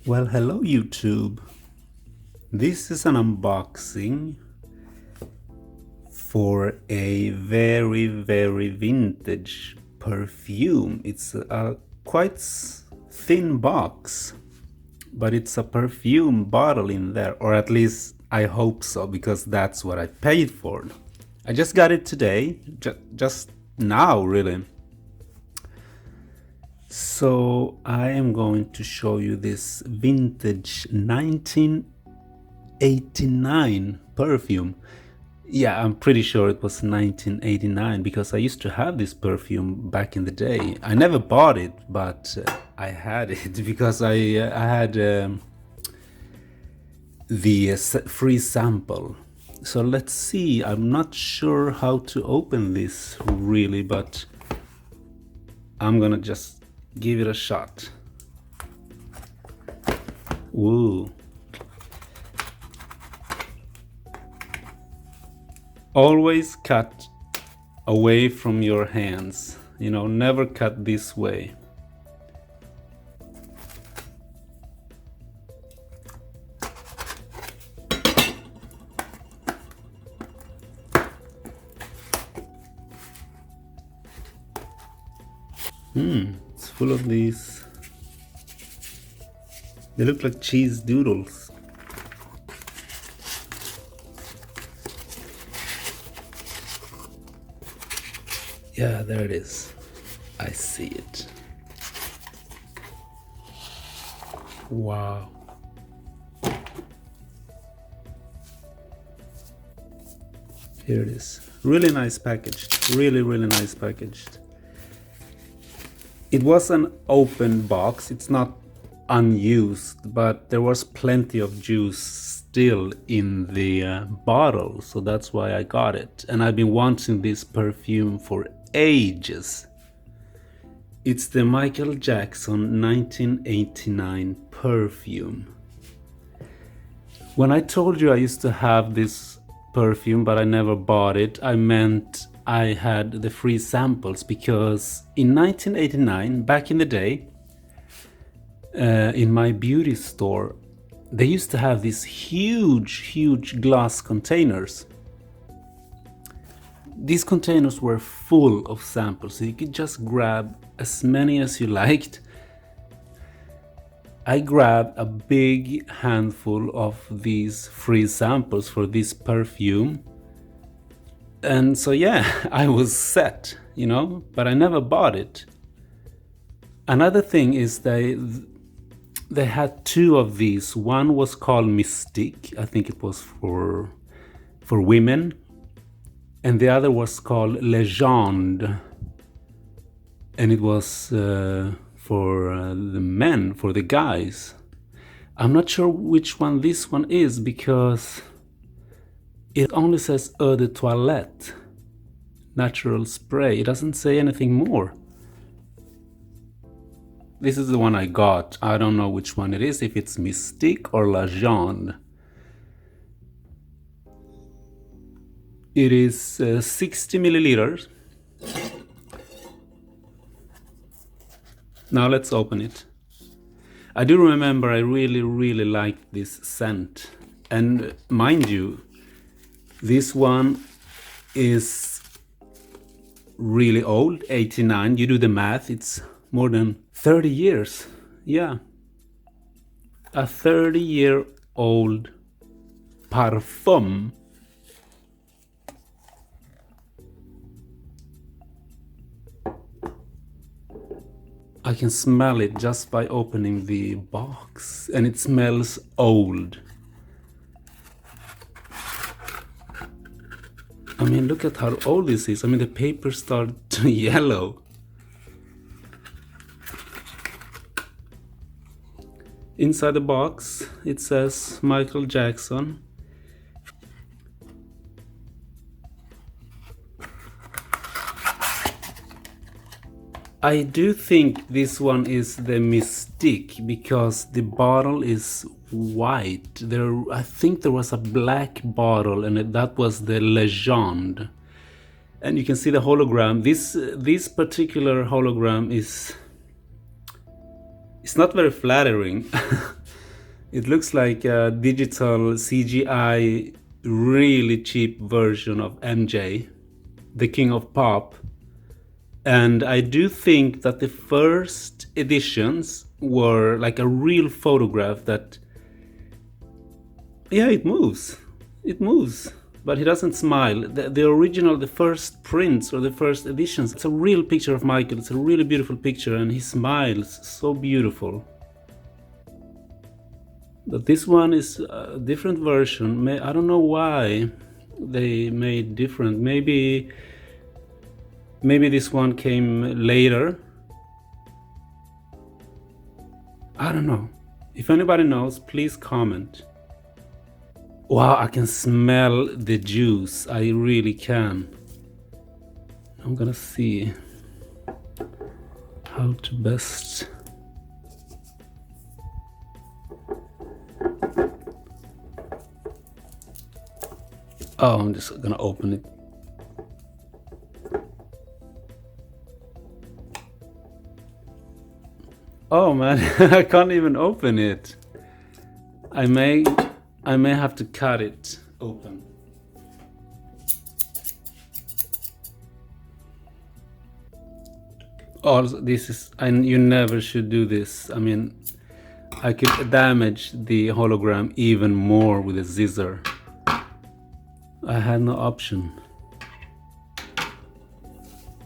Well, hello YouTube. This is an unboxing for a very vintage perfume. It's a quite thin box, but it's a perfume bottle in there, or at least I hope so, because that's what I paid for. I just got it today, just now really. So I am going to show you this vintage 1989 perfume. Yeah, I'm pretty sure it was 1989 because I used to have this perfume back in the day. I never bought it, but I had it because I had the free sample. So let's see. I'm not sure how to open this really, but I'm gonna just give it a shot. Woo. Always cut away from your hands. You know, never cut this way. It's full of these. They look like cheese doodles. Yeah, there it is. I see it. Wow. Here it is. Really nice packaged. Really nice packaged. It was an open box. It's not unused, but there was plenty of juice still in the bottle, so that's why I got it. And I've been wanting this perfume for ages. It's the Michael Jackson 1989 perfume. When I told you I used to have this perfume but I never bought it, I meant I had the free samples, because in 1989, back in the day, in my beauty store, they used to have these huge glass containers. These containers were full of samples, so you could just grab as many as you liked. I grabbed a big handful of these free samples for this perfume. And so yeah, I was set, you know, but I never bought it. Another thing is they had two of these. One was called Mystique. I think it was for women. And the other was called Legende. And it was for the men, for the guys. I'm not sure which one this one is, because it only says eau de toilette, natural spray. It doesn't say anything more. This is the one I got. I don't know which one it is, if it's Mystique or Legende. It is 60 milliliters. Now let's open it. I do remember I really liked this scent. And mind you, this one is really old, 89. You do the math, it's more than 30 years. Yeah. A 30-year-old parfum. I can smell it just by opening the box, and it smells old. I mean, look at how old this is. I mean, the paper started to yellow. Inside the box, it says Michael Jackson. I do think this one is the Mystique, because the bottle is white. I think there was a black bottle, and that was the Legende. And you can see the hologram. This particular hologram is, it's not very flattering. It looks like a digital CGI, really cheap version of MJ, the king of pop. And I do think that the first editions were like a real photograph that, yeah, it moves. It moves. But he doesn't smile. The original, the first prints or the first editions, it's a real picture of Michael. It's a really beautiful picture and he smiles so beautiful. But this one is a different version. I don't know why they made different. Maybe this one came later. I don't know. If anybody knows, please comment. Wow, I can smell the juice. I really can. I'm gonna see how to best. Oh, I'm just gonna open it. Oh man, I can't even open it. I may have to cut it open. Also, this is, and you never should do this. I mean, I could damage the hologram even more with a scissor. I had no option.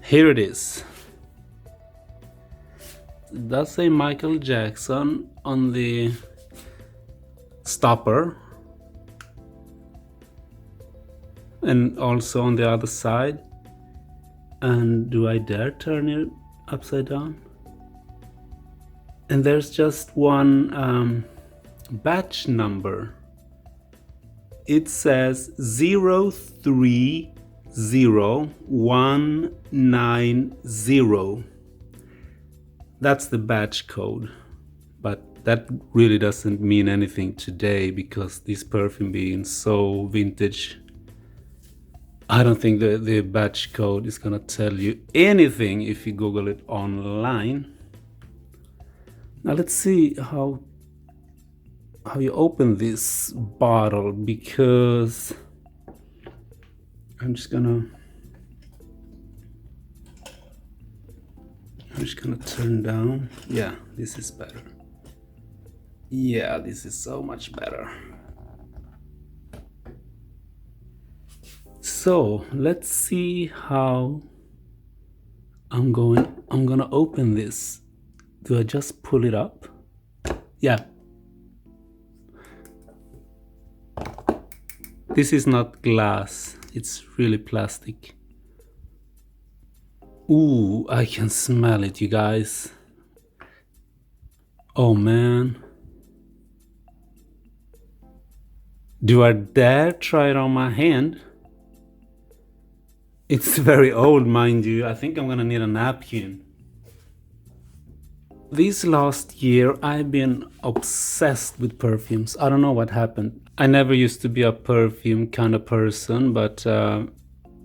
Here it is. It does say Michael Jackson on the stopper. And also on the other side. And do I dare turn it upside down? And there's just one batch number. It says 030190. That's the batch code. But that really doesn't mean anything today because this perfume being so vintage, I don't think the batch code is gonna tell you anything if you Google it online. Now let's see how you open this bottle, because I'm just gonna turn down. Yeah, this is better. Yeah, this is so much better. So let's see how I'm gonna open this. Do I just pull it up? Yeah. This is not glass, it's really plastic. Ooh, I can smell it, you guys. Oh man. Do I dare try it on my hand? It's very old, mind you. I think I'm gonna need a napkin. This last year, I've been obsessed with perfumes. I don't know what happened. I never used to be a perfume kind of person, but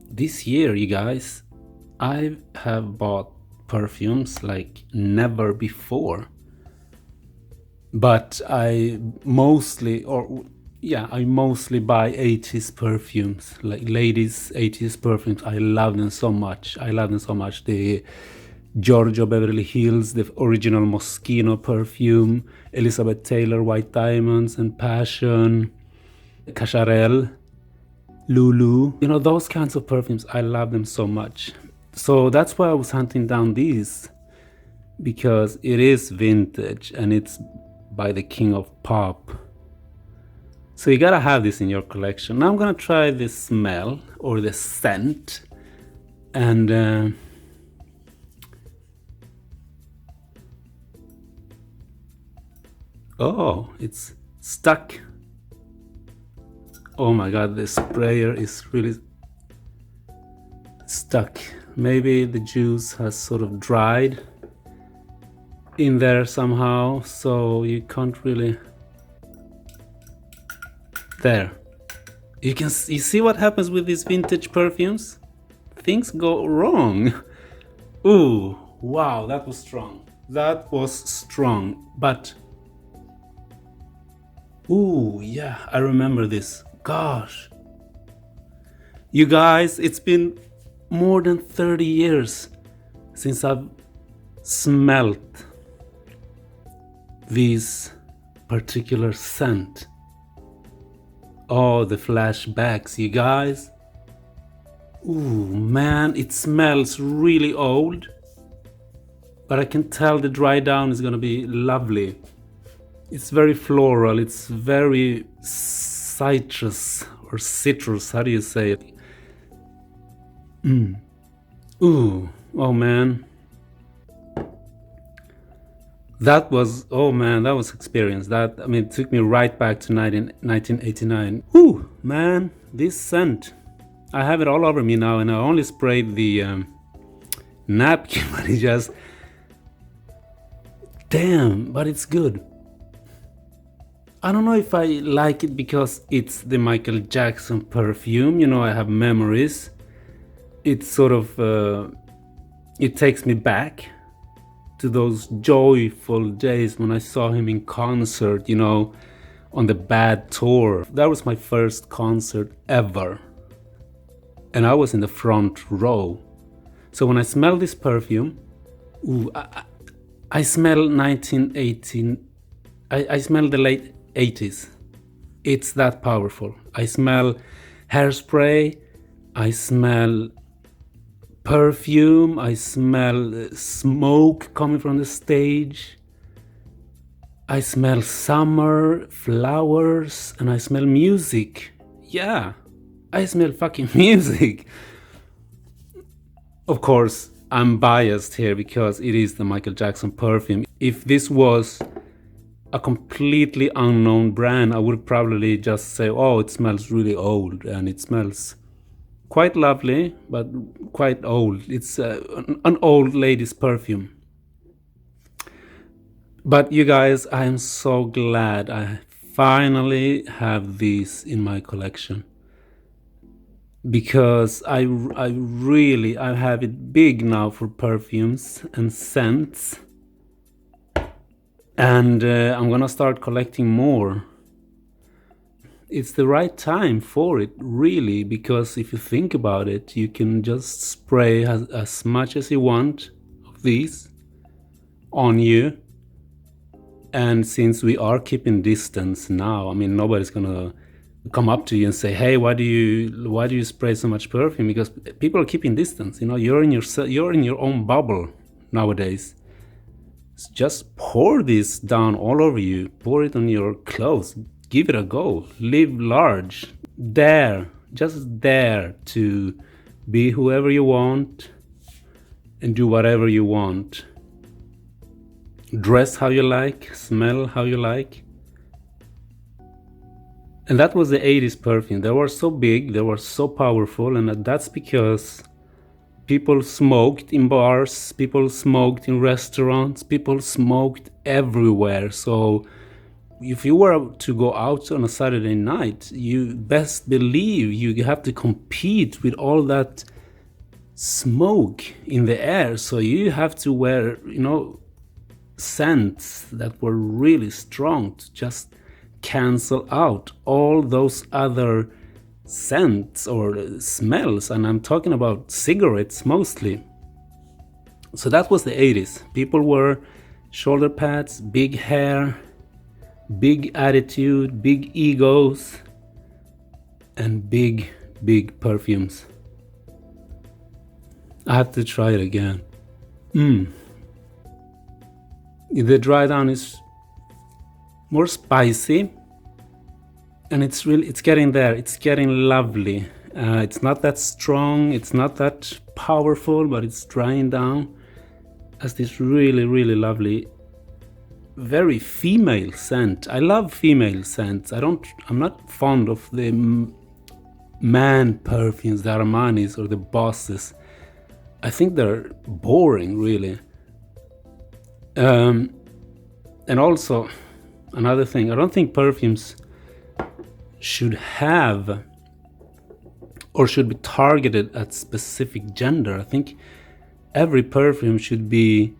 this year, you guys, I have bought perfumes like never before. But I mostly buy 80s perfumes, like ladies' 80s perfumes. I love them so much. The Giorgio Beverly Hills, the original Moschino perfume, Elizabeth Taylor White Diamonds and Passion, Cacharel, Lulu. You know, those kinds of perfumes, I love them so much. So that's why I was hunting down these, because it is vintage and it's by the king of pop. So you gotta have this in your collection. Now I'm gonna try the smell or the scent, and oh, it's stuck. Oh my god, the sprayer is really stuck. Maybe the juice has sort of dried in there somehow, so you can't really. There. You see what happens with these vintage perfumes? Things go wrong. Ooh, wow, that was strong. That was strong, but Ooh, yeah, I remember this. Gosh. You guys, it's been more than 30 years since I've smelt this particular scent. Oh, the flashbacks, you guys. Ooh, man, it smells really old. But I can tell the dry down is gonna be lovely. It's very floral, it's very citrus or citrus, how do you say it? Ooh, oh man. That was, oh man, that was experience. That, I mean, it took me right back to 1989. Ooh, man, this scent. I have it all over me now, and I only sprayed the napkin, but it just, damn, but it's good. I don't know if I like it because it's the Michael Jackson perfume. You know, I have memories. It's sort of, it takes me back to those joyful days when I saw him in concert, you know, on the Bad Tour. That was my first concert ever. And I was in the front row. So when I smell this perfume, ooh, I smell 1918. I smell the late 80s. It's that powerful. I smell hairspray. I smell perfume. I smell smoke coming from the stage. I smell summer, flowers, and I smell music. Yeah, I smell fucking music. Of course, I'm biased here because it is the Michael Jackson perfume. If this was a completely unknown brand, I would probably just say, oh, it smells really old, and it smells quite lovely, but quite old. It's an old lady's perfume. But you guys, I am so glad I finally have these in my collection. Because I really, I have it big now for perfumes and scents. And I'm gonna start collecting more. It's the right time for it, really, because if you think about it, you can just spray as much as you want of these on you. And since we are keeping distance now, I mean, nobody's gonna come up to you and say, hey, why do you spray so much perfume? Because people are keeping distance, you know. You're in your own bubble nowadays. So just pour this down all over you. Pour it on your clothes. Give it a go. Live large. Just dare to be whoever you want and do whatever you want. Dress how you like, smell how you like. And that was the 80s perfume. They were so big, they were so powerful, and that's because people smoked in bars, people smoked in restaurants, people smoked everywhere. So if you were to go out on a Saturday night, you best believe you have to compete with all that smoke in the air. So you have to wear, you know, scents that were really strong to just cancel out all those other scents or smells, and I'm talking about cigarettes mostly. So that was the 80s. People wore shoulder pads, big hair, big attitude, big egos, and big perfumes. I have to try it again. The dry down is more spicy, and it's getting there. It's getting lovely. It's not that strong, it's not that powerful, but it's drying down as this really lovely, very female scent. I love female scents. I'm not fond of the man perfumes, the Armanis or the Bosses. I think they're boring, really. And also, another thing, I don't think perfumes should have or should be targeted at specific gender. I think every perfume should be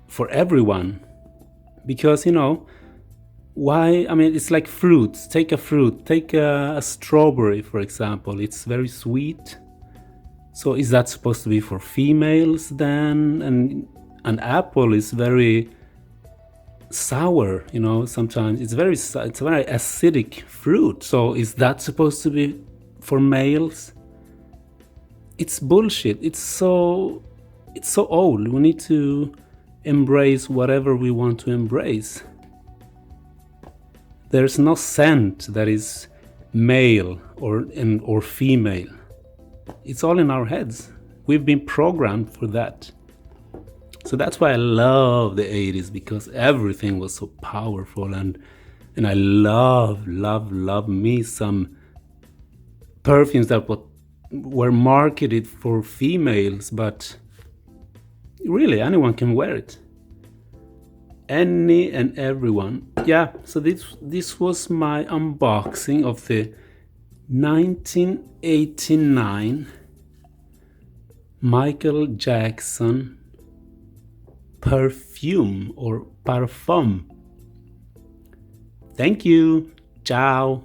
for everyone, because, you know, Why? I mean, it's like fruits. Take a fruit, take a strawberry, for example. It's very sweet. So is that supposed to be for females then? And an apple is very sour, you know, sometimes it's it's a very acidic fruit. So is that supposed to be for males? It's bullshit. It's so old. We need to embrace whatever we want to embrace. There's no scent that is male or female. It's all in our heads. We've been programmed for that. So that's why I love the 80s, because everything was so powerful, and I love me some perfumes that were marketed for females, but really anyone can wear it. Any and everyone. Yeah, so this was my unboxing of the 1989 Michael Jackson perfume or parfum. Thank you. Ciao.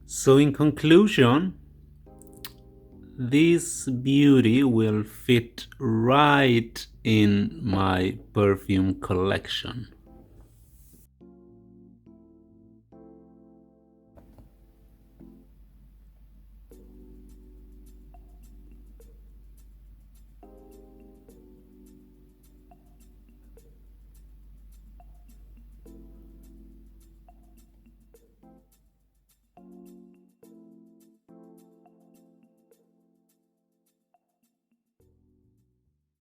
So in conclusion, this beauty will fit right in my perfume collection.